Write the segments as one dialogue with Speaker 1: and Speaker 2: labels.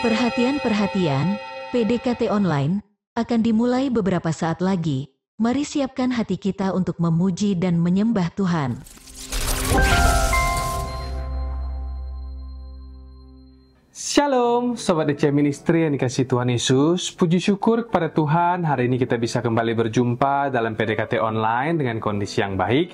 Speaker 1: Perhatian, PDKT Online akan dimulai beberapa saat lagi. Mari siapkan hati kita untuk memuji dan menyembah Tuhan.
Speaker 2: Shalom, Sobat DC Ministry yang dikasihi Tuhan Yesus. Puji syukur kepada Tuhan, hari ini kita bisa kembali berjumpa dalam PDKT Online dengan kondisi yang baik,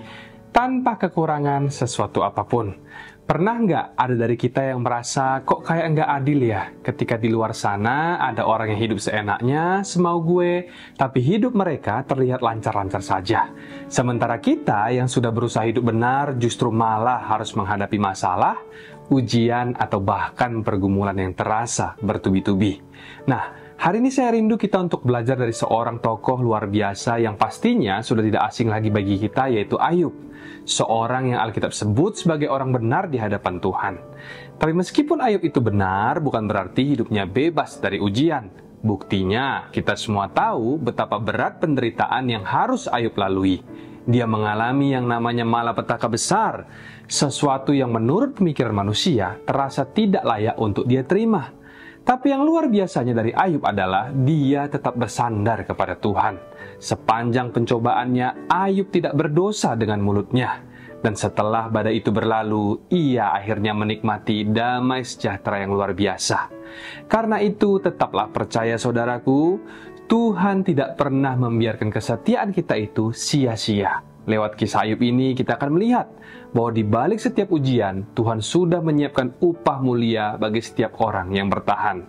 Speaker 2: tanpa kekurangan sesuatu apapun. Pernah nggak ada dari kita yang merasa kok kayak nggak adil ya ketika di luar sana ada orang yang hidup seenaknya, semau gue, tapi hidup mereka terlihat lancar-lancar saja. Sementara kita yang sudah berusaha hidup benar justru malah harus menghadapi masalah, ujian, atau bahkan pergumulan yang terasa bertubi-tubi. Nah, hari ini saya rindu kita untuk belajar dari seorang tokoh luar biasa yang pastinya sudah tidak asing lagi bagi kita, yaitu Ayub. Seorang yang Alkitab sebut sebagai orang benar di hadapan Tuhan. Tapi meskipun Ayub itu benar, bukan berarti hidupnya bebas dari ujian. Buktinya, kita semua tahu betapa berat penderitaan yang harus Ayub lalui. Dia mengalami yang namanya malapetaka besar, sesuatu yang menurut pemikiran manusia terasa tidak layak untuk dia terima. Tapi yang luar biasanya dari Ayub adalah dia tetap bersandar kepada Tuhan. Sepanjang pencobaannya, Ayub tidak berdosa dengan mulutnya. Dan setelah badai itu berlalu, ia akhirnya menikmati damai sejahtera yang luar biasa. Karena itu, tetaplah percaya saudaraku, Tuhan tidak pernah membiarkan kesetiaan kita itu sia-sia. Lewat kisah Ayub ini kita akan melihat bahwa di balik setiap ujian, Tuhan sudah menyiapkan upah mulia bagi setiap orang yang bertahan.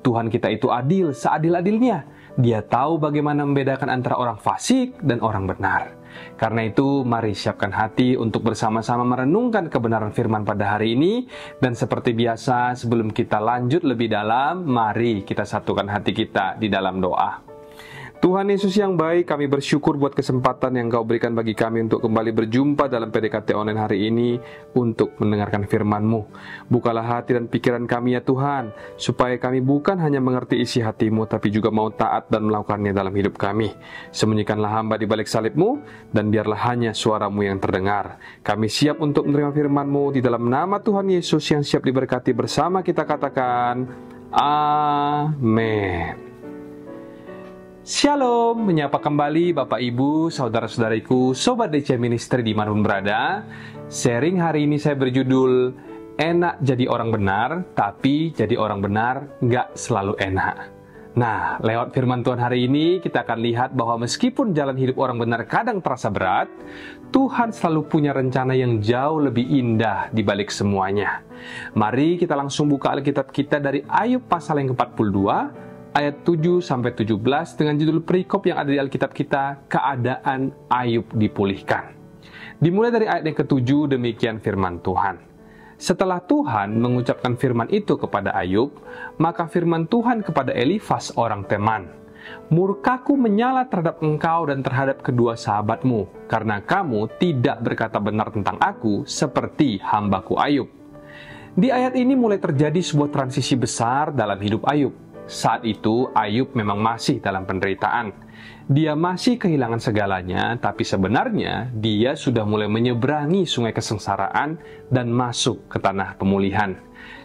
Speaker 2: Tuhan kita itu adil, seadil-adilnya. Dia tahu bagaimana membedakan antara orang fasik dan orang benar. Karena itu, mari siapkan hati untuk bersama-sama merenungkan kebenaran firman pada hari ini. Dan seperti biasa, sebelum kita lanjut lebih dalam, mari kita satukan hati kita di dalam doa. Tuhan Yesus yang baik, kami bersyukur buat kesempatan yang Kau berikan bagi kami untuk kembali berjumpa dalam PDKT Online hari ini untuk mendengarkan firman-Mu. Bukalah hati dan pikiran kami ya Tuhan, supaya kami bukan hanya mengerti isi hati-Mu, tapi juga mau taat dan melakukannya dalam hidup kami. Sembunyikanlah hamba di balik salib-Mu, dan biarlah hanya suara-Mu yang terdengar. Kami siap untuk menerima firman-Mu di dalam nama Tuhan Yesus yang siap diberkati bersama kita katakan, Amin. Shalom, menyapa kembali Bapak Ibu, Saudara-saudariku, Sobat DC Ministry dimanapun berada. Sharing hari ini saya berjudul, Enak jadi orang benar, tapi jadi orang benar nggak selalu enak. Nah, lewat firman Tuhan hari ini kita akan lihat bahwa meskipun jalan hidup orang benar kadang terasa berat, Tuhan selalu punya rencana yang jauh lebih indah di balik semuanya. Mari kita langsung buka Alkitab kita dari Ayub pasal yang ke-42, ayat 7-17 dengan judul perikop yang ada di Alkitab kita, keadaan Ayub dipulihkan. Dimulai dari ayat yang ke-7, demikian firman Tuhan. Setelah Tuhan mengucapkan firman itu kepada Ayub, maka firman Tuhan kepada Elifas orang Teman, murkaku menyala terhadap engkau dan terhadap kedua sahabatmu, karena kamu tidak berkata benar tentang aku seperti hambaku Ayub. Di ayat ini mulai terjadi sebuah transisi besar dalam hidup Ayub. Saat itu, Ayub memang masih dalam penderitaan. Dia masih kehilangan segalanya, tapi sebenarnya dia sudah mulai menyeberangi sungai kesengsaraan dan masuk ke tanah pemulihan.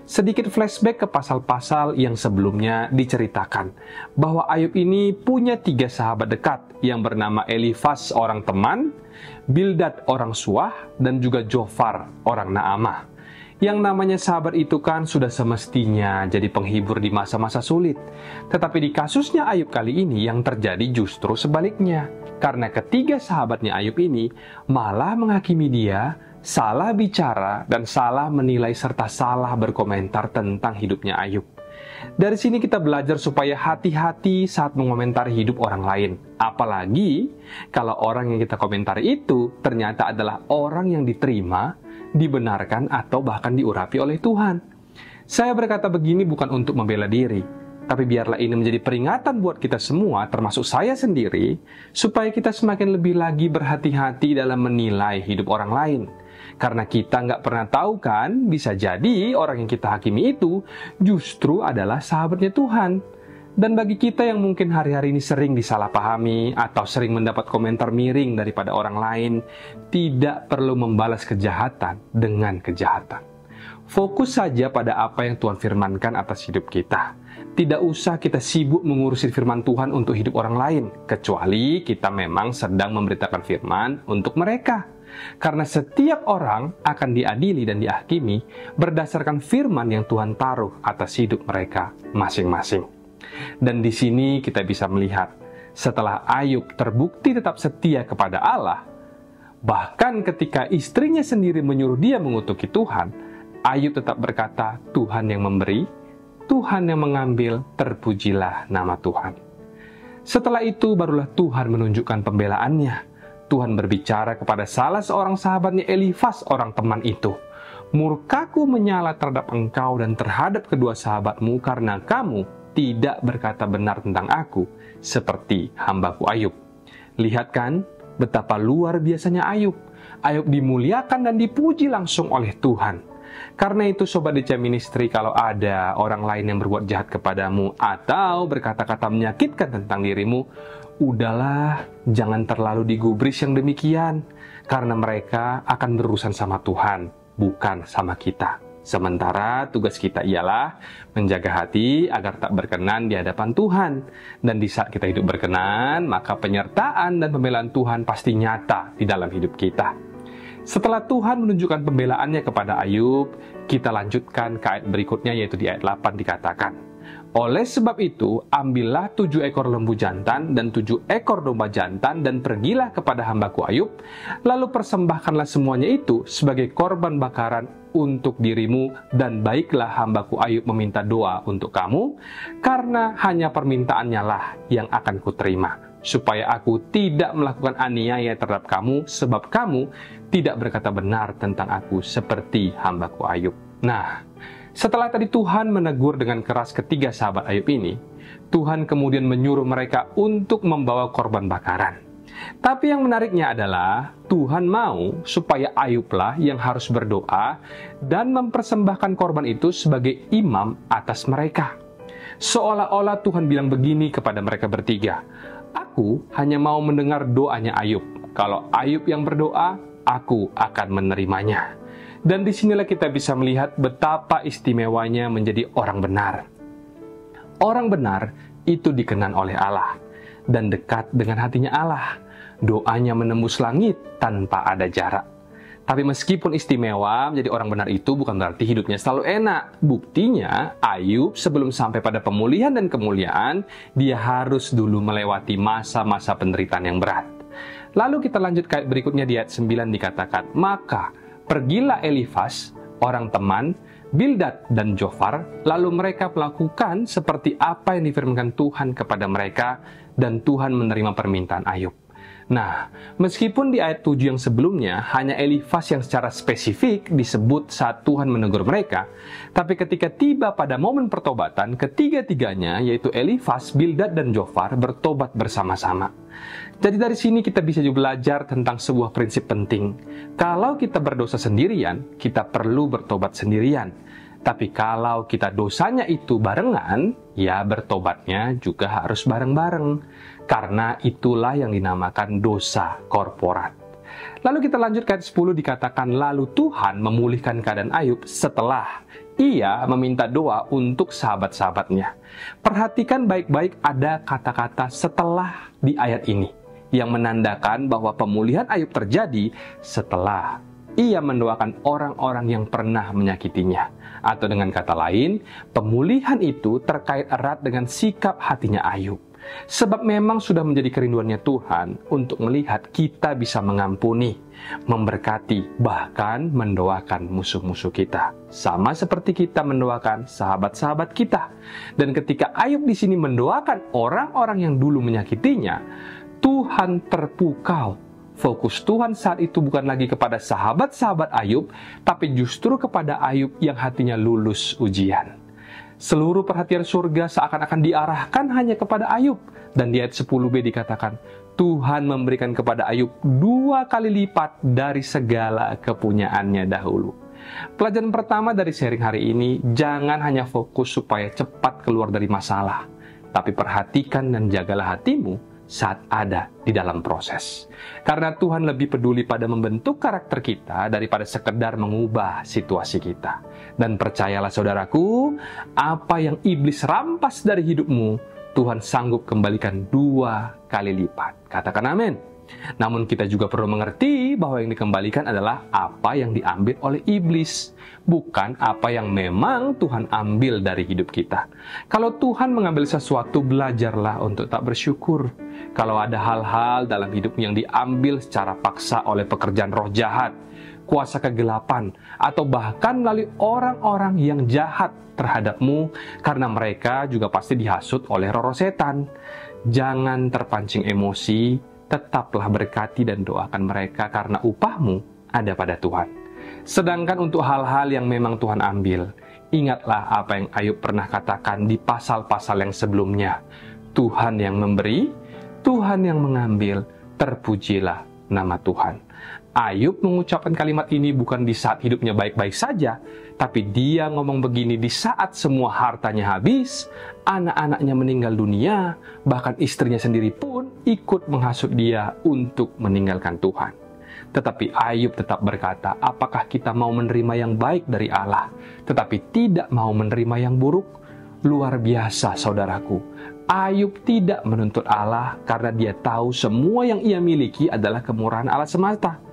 Speaker 2: Sedikit flashback ke pasal-pasal yang sebelumnya diceritakan, bahwa Ayub ini punya 3 sahabat dekat yang bernama Elifas orang Teman, Bildad orang Suah, dan juga Jofar orang Naamah. Yang namanya sahabat itu kan sudah semestinya jadi penghibur di masa-masa sulit. Tetapi di kasusnya Ayub kali ini yang terjadi justru sebaliknya. Karena ketiga sahabatnya Ayub ini malah menghakimi dia, salah bicara, dan salah menilai serta salah berkomentar tentang hidupnya Ayub. Dari sini kita belajar supaya hati-hati saat mengomentari hidup orang lain. Apalagi kalau orang yang kita komentari itu ternyata adalah orang yang diterima, dibenarkan, atau bahkan diurapi oleh Tuhan. Saya berkata begini bukan untuk membela diri, tapi biarlah ini menjadi peringatan buat kita semua, termasuk saya sendiri, supaya kita semakin lebih lagi berhati-hati dalam menilai hidup orang lain. Karena kita nggak pernah tahu kan, bisa jadi orang yang kita hakimi itu justru adalah sahabatnya Tuhan. Dan bagi kita yang mungkin hari-hari ini sering disalahpahami atau sering mendapat komentar miring daripada orang lain, tidak perlu membalas kejahatan dengan kejahatan. Fokus saja pada apa yang Tuhan firmankan atas hidup kita. Tidak usah kita sibuk mengurusi firman Tuhan untuk hidup orang lain, kecuali kita memang sedang memberitakan firman untuk mereka. Karena setiap orang akan diadili dan dihakimi berdasarkan firman yang Tuhan taruh atas hidup mereka masing-masing. Dan di sini kita bisa melihat, setelah Ayub terbukti tetap setia kepada Allah, bahkan ketika istrinya sendiri menyuruh dia mengutuki Tuhan, Ayub tetap berkata, Tuhan yang memberi, Tuhan yang mengambil, terpujilah nama Tuhan. Setelah itu barulah Tuhan menunjukkan pembelaannya. Tuhan berbicara kepada salah seorang sahabatnya Elifas, orang teman itu. Murkaku menyala terhadap engkau dan terhadap kedua sahabatmu karena kamu tidak berkata benar tentang aku, seperti hambaku Ayub. Lihat kan, betapa luar biasanya Ayub. Ayub dimuliakan dan dipuji langsung oleh Tuhan. Karena itu Sobat DC Ministry, kalau ada orang lain yang berbuat jahat kepadamu atau berkata-kata menyakitkan tentang dirimu, udahlah, jangan terlalu digubris yang demikian. Karena mereka akan berurusan sama Tuhan, bukan sama kita. Sementara tugas kita ialah menjaga hati agar tak berkenan di hadapan Tuhan. Dan di saat kita hidup berkenan, maka penyertaan dan pembelaan Tuhan pasti nyata di dalam hidup kita. Setelah Tuhan menunjukkan pembelaannya kepada Ayub, kita lanjutkan ke ayat berikutnya, yaitu di ayat 8 dikatakan, oleh sebab itu, ambillah 7 ekor lembu jantan dan 7 ekor domba jantan dan pergilah kepada hambaku Ayub, lalu persembahkanlah semuanya itu sebagai korban bakaran untuk dirimu, dan baiklah hambaku Ayub meminta doa untuk kamu, karena hanya permintaannya lah yang akan kuterima, supaya aku tidak melakukan aniaya terhadap kamu, sebab kamu tidak berkata benar tentang aku seperti hambaku Ayub. Nah, setelah tadi Tuhan menegur dengan keras ketiga sahabat Ayub ini, Tuhan kemudian menyuruh mereka untuk membawa korban bakaran. Tapi yang menariknya adalah Tuhan mau supaya Ayublah yang harus berdoa dan mempersembahkan korban itu sebagai imam atas mereka. Seolah-olah Tuhan bilang begini kepada mereka bertiga, aku hanya mau mendengar doanya Ayub. Kalau Ayub yang berdoa, aku akan menerimanya. Dan disinilah kita bisa melihat betapa istimewanya menjadi orang benar. Orang benar itu dikenan oleh Allah dan dekat dengan hatinya Allah. Doanya menembus langit tanpa ada jarak. Tapi meskipun istimewa, menjadi orang benar itu bukan berarti hidupnya selalu enak. Buktinya, Ayub sebelum sampai pada pemulihan dan kemuliaan, dia harus dulu melewati masa-masa penderitaan yang berat. Lalu kita lanjut ke ayat berikutnya di ayat 9 dikatakan, maka pergilah Elifas, orang teman, Bildad dan Zofar, lalu mereka melakukan seperti apa yang difirmankan Tuhan kepada mereka, dan Tuhan menerima permintaan Ayub. Nah, meskipun di ayat 7 yang sebelumnya hanya Elifas yang secara spesifik disebut saat Tuhan menegur mereka, tapi ketika tiba pada momen pertobatan, ketiga-tiganya yaitu Elifas, Bildad, dan Zofar bertobat bersama-sama. Jadi dari sini kita bisa juga belajar tentang sebuah prinsip penting. Kalau kita berdosa sendirian, kita perlu bertobat sendirian. Tapi kalau kita dosanya itu barengan, ya bertobatnya juga harus bareng-bareng. Karena itulah yang dinamakan dosa korporat. Lalu kita lanjut ke ayat 10 dikatakan, lalu Tuhan memulihkan keadaan Ayub setelah ia meminta doa untuk sahabat-sahabatnya. Perhatikan baik-baik ada kata-kata setelah di ayat ini, yang menandakan bahwa pemulihan Ayub terjadi setelah ia mendoakan orang-orang yang pernah menyakitinya. Atau dengan kata lain, pemulihan itu terkait erat dengan sikap hatinya Ayub. Sebab memang sudah menjadi kerinduannya Tuhan untuk melihat kita bisa mengampuni, memberkati, bahkan mendoakan musuh-musuh kita. Sama seperti kita mendoakan sahabat-sahabat kita. Dan ketika Ayub di sini mendoakan orang-orang yang dulu menyakitinya, Tuhan terpukau. Fokus Tuhan saat itu bukan lagi kepada sahabat-sahabat Ayub, tapi justru kepada Ayub yang hatinya lulus ujian. Seluruh perhatian surga seakan-akan diarahkan hanya kepada Ayub. Dan di ayat 10b dikatakan, Tuhan memberikan kepada Ayub 2 kali lipat dari segala kepunyaannya dahulu. Pelajaran pertama dari sharing hari ini, jangan hanya fokus supaya cepat keluar dari masalah, tapi perhatikan dan jagalah hatimu saat ada di dalam proses. Karena Tuhan lebih peduli pada membentuk karakter kita daripada sekedar mengubah situasi kita. Dan percayalah saudaraku, apa yang iblis rampas dari hidupmu, Tuhan sanggup kembalikan 2 kali lipat. Katakan amin. Namun kita juga perlu mengerti bahwa yang dikembalikan adalah apa yang diambil oleh iblis, bukan apa yang memang Tuhan ambil dari hidup kita. Kalau Tuhan mengambil sesuatu, belajarlah untuk tak bersyukur. Kalau ada hal-hal dalam hidupmu yang diambil secara paksa oleh pekerjaan roh jahat, kuasa kegelapan, atau bahkan melalui orang-orang yang jahat terhadapmu, karena mereka juga pasti dihasut oleh roh setan. Jangan terpancing emosi, tetaplah berkati dan doakan mereka karena upahmu ada pada Tuhan. Sedangkan untuk hal-hal yang memang Tuhan ambil, ingatlah apa yang Ayub pernah katakan di pasal-pasal yang sebelumnya. Tuhan yang memberi, Tuhan yang mengambil, terpujilah nama Tuhan. Ayub mengucapkan kalimat ini bukan di saat hidupnya baik-baik saja, tapi dia ngomong begini di saat semua hartanya habis, anak-anaknya meninggal dunia, bahkan istrinya sendiri pun ikut menghasut dia untuk meninggalkan Tuhan. Tetapi Ayub tetap berkata, apakah kita mau menerima yang baik dari Allah, tetapi tidak mau menerima yang buruk? Luar biasa saudaraku, Ayub tidak menuntut Allah karena dia tahu semua yang ia miliki adalah kemurahan Allah semata.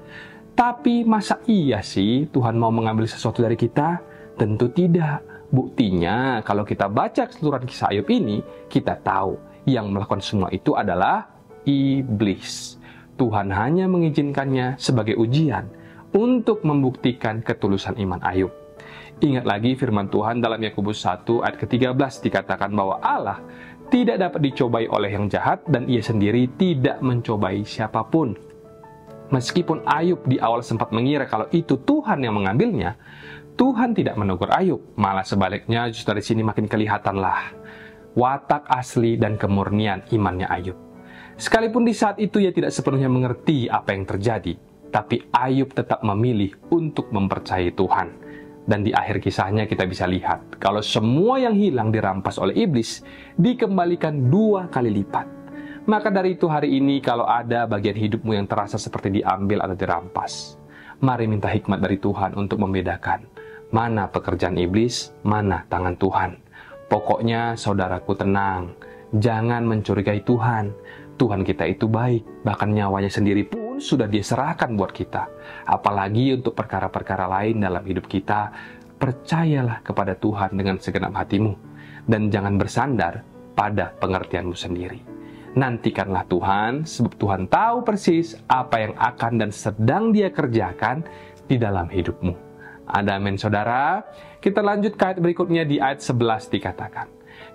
Speaker 2: Tapi masa iya sih Tuhan mau mengambil sesuatu dari kita? Tentu tidak. Buktinya kalau kita baca keseluruhan kisah Ayub ini, kita tahu yang melakukan semua itu adalah iblis. Tuhan hanya mengizinkannya sebagai ujian untuk membuktikan ketulusan iman Ayub. Ingat lagi firman Tuhan dalam Yakobus 1 ayat ke-13 dikatakan bahwa Allah tidak dapat dicobai oleh yang jahat dan ia sendiri tidak mencobai siapapun. Meskipun Ayub di awal sempat mengira kalau itu Tuhan yang mengambilnya, Tuhan tidak menegur Ayub. Malah sebaliknya, justru dari sini makin kelihatanlah watak asli dan kemurnian imannya Ayub. Sekalipun di saat itu ia tidak sepenuhnya mengerti apa yang terjadi, tapi Ayub tetap memilih untuk mempercayai Tuhan. Dan di akhir kisahnya kita bisa lihat, kalau semua yang hilang dirampas oleh iblis, dikembalikan 2 kali lipat. Maka dari itu hari ini kalau ada bagian hidupmu yang terasa seperti diambil atau dirampas, mari minta hikmat dari Tuhan untuk membedakan mana pekerjaan iblis, mana tangan Tuhan. Pokoknya saudaraku tenang, jangan mencurigai Tuhan. Tuhan kita itu baik, bahkan nyawanya sendiri pun sudah Dia serahkan buat kita. Apalagi untuk perkara-perkara lain dalam hidup kita, percayalah kepada Tuhan dengan segenap hatimu. Dan jangan bersandar pada pengertianmu sendiri. Nantikanlah Tuhan, sebab Tuhan tahu persis apa yang akan dan sedang Dia kerjakan di dalam hidupmu. Ada amin saudara. Kita lanjut ke ayat berikutnya di ayat 11 dikatakan,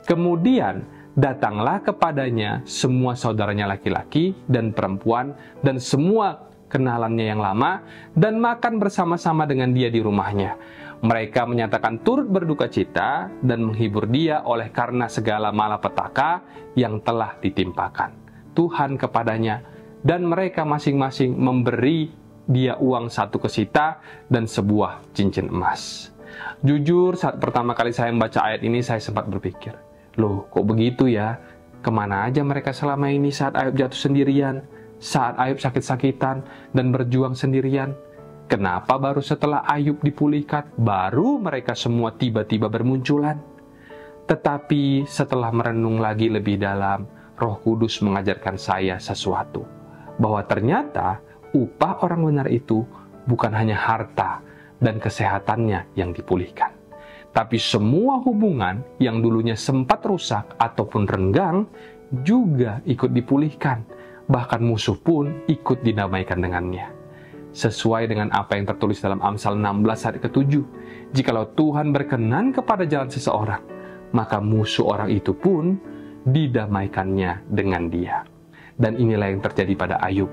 Speaker 2: kemudian datanglah kepadanya semua saudaranya laki-laki dan perempuan dan semua kenalannya yang lama dan makan bersama-sama dengan dia di rumahnya. Mereka menyatakan turut berduka cita dan menghibur dia oleh karena segala malapetaka yang telah ditimpakan Tuhan kepadanya, dan mereka masing-masing memberi dia uang 1 kesita dan sebuah cincin emas. Jujur saat pertama kali saya membaca ayat ini saya sempat berpikir, loh kok begitu ya? Kemana aja mereka selama ini saat Ayub jatuh sendirian, saat Ayub sakit-sakitan dan berjuang sendirian? Kenapa baru setelah Ayub dipulihkan, baru mereka semua tiba-tiba bermunculan? Tetapi setelah merenung lagi lebih dalam, Roh Kudus mengajarkan saya sesuatu. Bahwa ternyata upah orang benar itu bukan hanya harta dan kesehatannya yang dipulihkan. Tapi semua hubungan yang dulunya sempat rusak ataupun renggang juga ikut dipulihkan. Bahkan musuh pun ikut didamaikan dengannya. Sesuai dengan apa yang tertulis dalam Amsal 16 ayat ke-7. Jikalau Tuhan berkenan kepada jalan seseorang, maka musuh orang itu pun didamaikannya dengan dia. Dan inilah yang terjadi pada Ayub.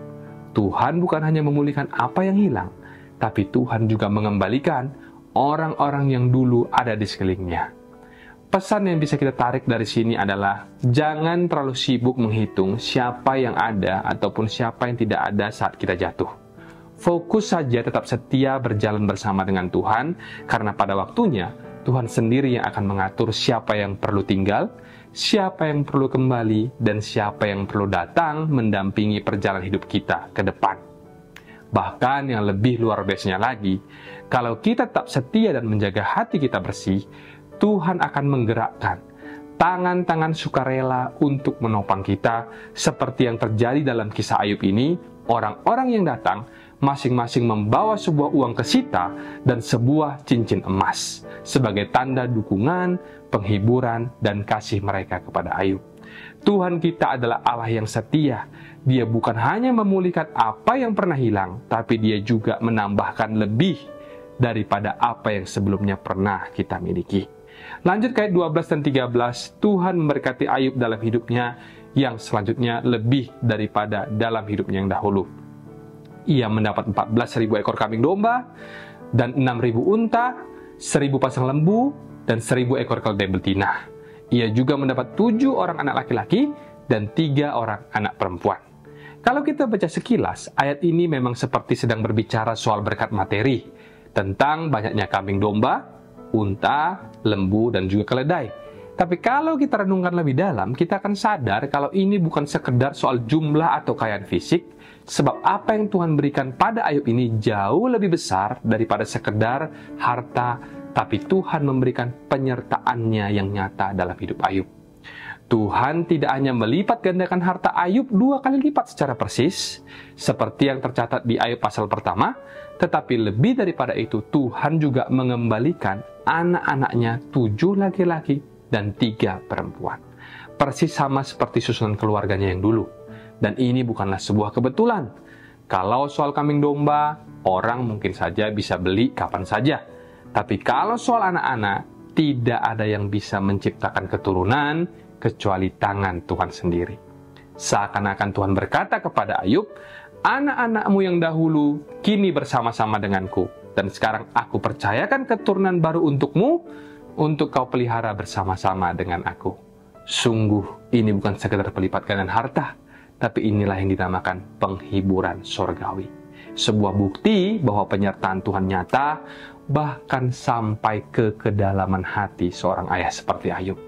Speaker 2: Tuhan bukan hanya memulihkan apa yang hilang, tapi Tuhan juga mengembalikan orang-orang yang dulu ada di sekelilingnya. Pesan yang bisa kita tarik dari sini adalah jangan terlalu sibuk menghitung siapa yang ada ataupun siapa yang tidak ada saat kita jatuh. Fokus saja tetap setia berjalan bersama dengan Tuhan, karena pada waktunya Tuhan sendiri yang akan mengatur siapa yang perlu tinggal, siapa yang perlu kembali dan siapa yang perlu datang mendampingi perjalanan hidup kita ke depan. Bahkan yang lebih luar biasanya lagi, kalau kita tetap setia dan menjaga hati kita bersih, Tuhan akan menggerakkan tangan-tangan sukarela untuk menopang kita, seperti yang terjadi dalam kisah Ayub ini. Orang-orang yang datang masing-masing membawa sebuah uang kesita dan sebuah cincin emas sebagai tanda dukungan, penghiburan, dan kasih mereka kepada Ayub. Tuhan kita adalah Allah yang setia. Dia bukan hanya memulihkan apa yang pernah hilang, tapi Dia juga menambahkan lebih daripada apa yang sebelumnya pernah kita miliki. Lanjut ke ayat 12 dan 13, Tuhan memberkati Ayub dalam hidupnya yang selanjutnya lebih daripada dalam hidupnya yang dahulu. Ia mendapat 14.000 ekor kambing domba, dan 6.000 unta, 1.000 pasang lembu, dan 1.000 ekor keledai betina. Ia juga mendapat 7 orang anak laki-laki, dan 3 orang anak perempuan. Kalau kita baca sekilas, ayat ini memang seperti sedang berbicara soal berkat materi, tentang banyaknya kambing domba, unta, lembu, dan juga keledai. Tapi kalau kita renungkan lebih dalam, kita akan sadar kalau ini bukan sekedar soal jumlah atau kekayaan fisik, sebab apa yang Tuhan berikan pada Ayub ini jauh lebih besar daripada sekedar harta, tapi Tuhan memberikan penyertaan-Nya yang nyata dalam hidup Ayub. Tuhan tidak hanya melipat gandakan harta Ayub 2 kali lipat secara persis, seperti yang tercatat di Ayub pasal pertama, tetapi lebih daripada itu, Tuhan juga mengembalikan anak-anaknya 7 laki-laki dan 3 perempuan. Persis sama seperti susunan keluarganya yang dulu. Dan ini bukanlah sebuah kebetulan. Kalau soal kambing domba, orang mungkin saja bisa beli kapan saja. Tapi kalau soal anak-anak, tidak ada yang bisa menciptakan keturunan kecuali tangan Tuhan sendiri. Seakan-akan Tuhan berkata kepada Ayub, anak-anakmu yang dahulu kini bersama-sama denganku, dan sekarang aku percayakan keturunan baru untukmu, untuk kau pelihara bersama-sama dengan aku. Sungguh, ini bukan sekedar pelipat gandaan harta, tapi inilah yang dinamakan penghiburan sorgawi. Sebuah bukti bahwa penyertaan Tuhan nyata, bahkan sampai ke kedalaman hati seorang ayah seperti Ayub.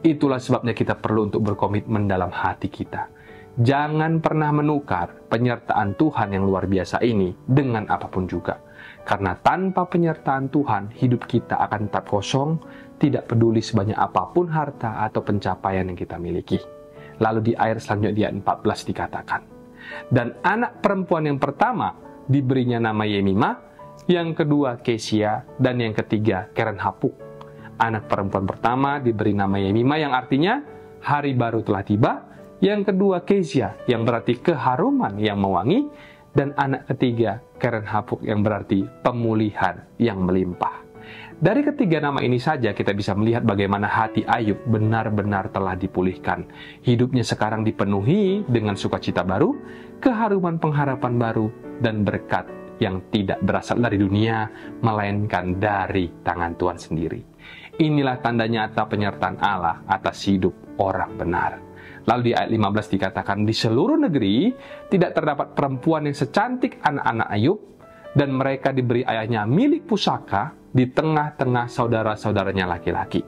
Speaker 2: Itulah sebabnya kita perlu untuk berkomitmen dalam hati kita. Jangan pernah menukar penyertaan Tuhan yang luar biasa ini dengan apapun juga. Karena tanpa penyertaan Tuhan, hidup kita akan tetap kosong, tidak peduli sebanyak apapun harta atau pencapaian yang kita miliki. Lalu di ayat selanjutnya di ayat 14 dikatakan, dan anak perempuan yang pertama diberinya nama Yemimah, yang kedua Kesia, dan yang ketiga Keren-hapuk. Anak perempuan pertama diberi nama Yemimah yang artinya hari baru telah tiba, yang kedua Kesia yang berarti keharuman yang mewangi, dan anak ketiga Keren-hapuk yang berarti pemulihan yang melimpah. Dari ketiga nama ini saja kita bisa melihat bagaimana hati Ayub benar-benar telah dipulihkan. Hidupnya sekarang dipenuhi dengan sukacita baru, keharuman pengharapan baru, dan berkat yang tidak berasal dari dunia, melainkan dari tangan Tuhan sendiri. Inilah tanda nyata penyertaan Allah atas hidup orang benar. Lalu di ayat 15 dikatakan, di seluruh negeri tidak terdapat perempuan yang secantik anak-anak Ayub, dan mereka diberi ayahnya milik pusaka di tengah-tengah saudara-saudaranya laki-laki.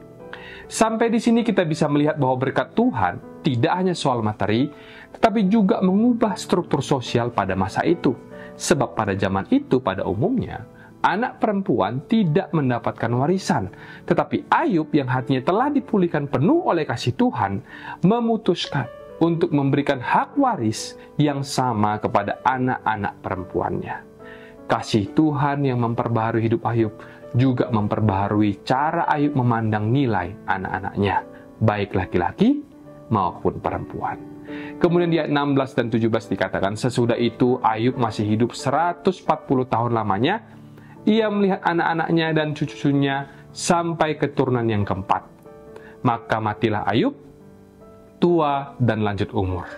Speaker 2: Sampai di sini kita bisa melihat bahwa berkat Tuhan tidak hanya soal materi, tetapi juga mengubah struktur sosial pada masa itu. Sebab pada zaman itu pada umumnya, anak perempuan tidak mendapatkan warisan. Tetapi Ayub yang hatinya telah dipulihkan penuh oleh kasih Tuhan, memutuskan untuk memberikan hak waris yang sama kepada anak-anak perempuannya. Kasih Tuhan yang memperbaharui hidup Ayub juga memperbaharui cara Ayub memandang nilai anak-anaknya, baik laki-laki maupun perempuan. Kemudian di ayat 16 dan 17 dikatakan, sesudah itu Ayub masih hidup 140 tahun lamanya. Ia melihat anak-anaknya dan cucu-cucunya sampai keturunan yang keempat. Maka matilah Ayub, tua dan lanjut umur.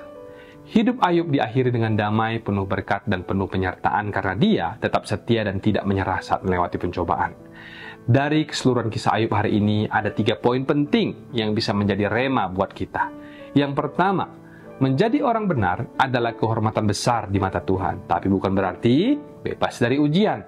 Speaker 2: Hidup Ayub diakhiri dengan damai, penuh berkat dan penuh penyertaan karena dia tetap setia dan tidak menyerah saat melewati pencobaan. Dari keseluruhan kisah Ayub hari ini, ada 3 poin penting yang bisa menjadi rema buat kita. Yang pertama, menjadi orang benar adalah kehormatan besar di mata Tuhan, tapi bukan berarti bebas dari ujian.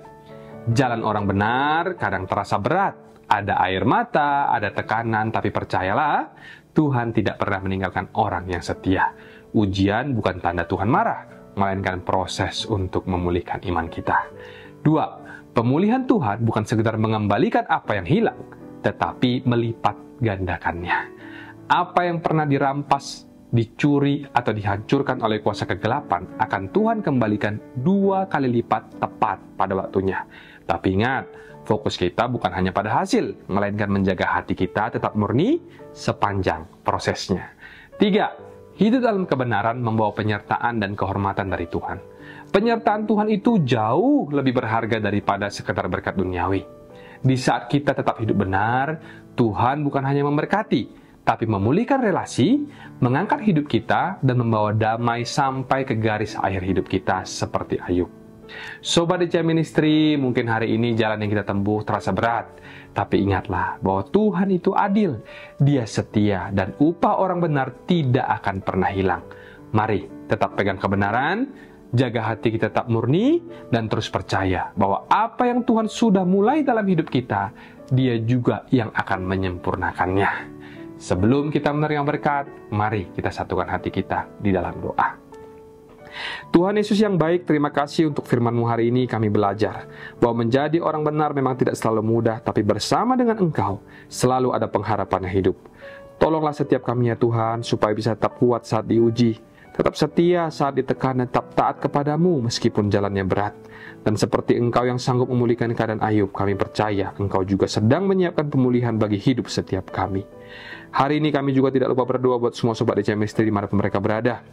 Speaker 2: Jalan orang benar kadang terasa berat, ada air mata, ada tekanan, tapi percayalah, Tuhan tidak pernah meninggalkan orang yang setia. Ujian bukan tanda Tuhan marah, melainkan proses untuk memulihkan iman kita. 2. Pemulihan Tuhan bukan sekedar mengembalikan apa yang hilang, tetapi melipat gandakannya. Apa yang pernah dirampas, dicuri, atau dihancurkan oleh kuasa kegelapan akan Tuhan kembalikan 2 kali lipat tepat pada waktunya. Tapi ingat, fokus kita bukan hanya pada hasil, melainkan menjaga hati kita tetap murni sepanjang prosesnya. 3. Hidup dalam kebenaran membawa penyertaan dan kehormatan dari Tuhan. Penyertaan Tuhan itu jauh lebih berharga daripada sekedar berkat duniawi. Di saat kita tetap hidup benar, Tuhan bukan hanya memberkati, tapi memulihkan relasi, mengangkat hidup kita, dan membawa damai sampai ke garis akhir hidup kita seperti Ayub. Sobat DC Ministry, mungkin hari ini jalan yang kita tempuh terasa berat, tapi ingatlah bahwa Tuhan itu adil, Dia setia, dan upah orang benar tidak akan pernah hilang. Mari tetap pegang kebenaran, jaga hati kita tetap murni, dan terus percaya bahwa apa yang Tuhan sudah mulai dalam hidup kita, Dia juga yang akan menyempurnakannya. Sebelum kita menerima berkat, mari kita satukan hati kita di dalam doa. Tuhan Yesus yang baik, terima kasih untuk firman-Mu hari ini. Kami belajar bahwa menjadi orang benar memang tidak selalu mudah, tapi bersama dengan Engkau selalu ada pengharapan yang hidup. Tolonglah setiap kami ya Tuhan, supaya bisa tetap kuat saat diuji, tetap setia saat ditekan, dan tetap taat kepadamu meskipun jalannya berat. Dan seperti Engkau yang sanggup memulihkan keadaan Ayub, kami percaya Engkau juga sedang menyiapkan pemulihan bagi hidup setiap kami. Hari ini kami juga tidak lupa berdoa buat semua sobat DC Ministry dimanapun mereka berada.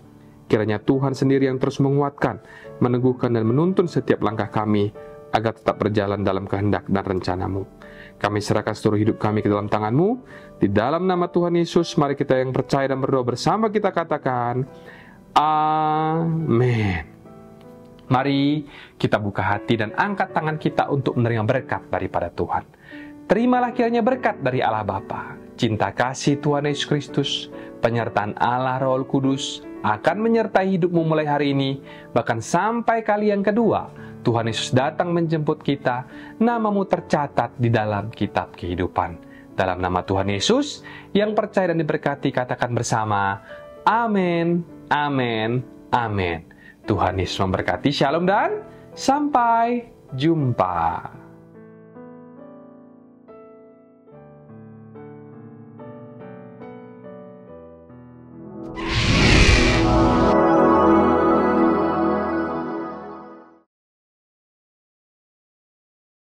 Speaker 2: Kiranya Tuhan sendiri yang terus menguatkan, meneguhkan, dan menuntun setiap langkah kami, agar tetap berjalan dalam kehendak dan rencana-Mu. Kami serahkan seluruh hidup kami ke dalam tangan-Mu. Di dalam nama Tuhan Yesus, mari kita yang percaya dan berdoa bersama kita katakan, Amin. Mari kita buka hati dan angkat tangan kita untuk menerima berkat daripada Tuhan. Terimalah kiranya berkat dari Allah Bapa, cinta kasih Tuhan Yesus Kristus, penyertaan Allah Roh Kudus akan menyertai hidupmu mulai hari ini, bahkan sampai kali yang kedua Tuhan Yesus datang menjemput kita, namamu tercatat di dalam kitab kehidupan. Dalam nama Tuhan Yesus, yang percaya dan diberkati katakan bersama, Amin, Amin, Amin. Tuhan Yesus memberkati, Shalom dan sampai jumpa.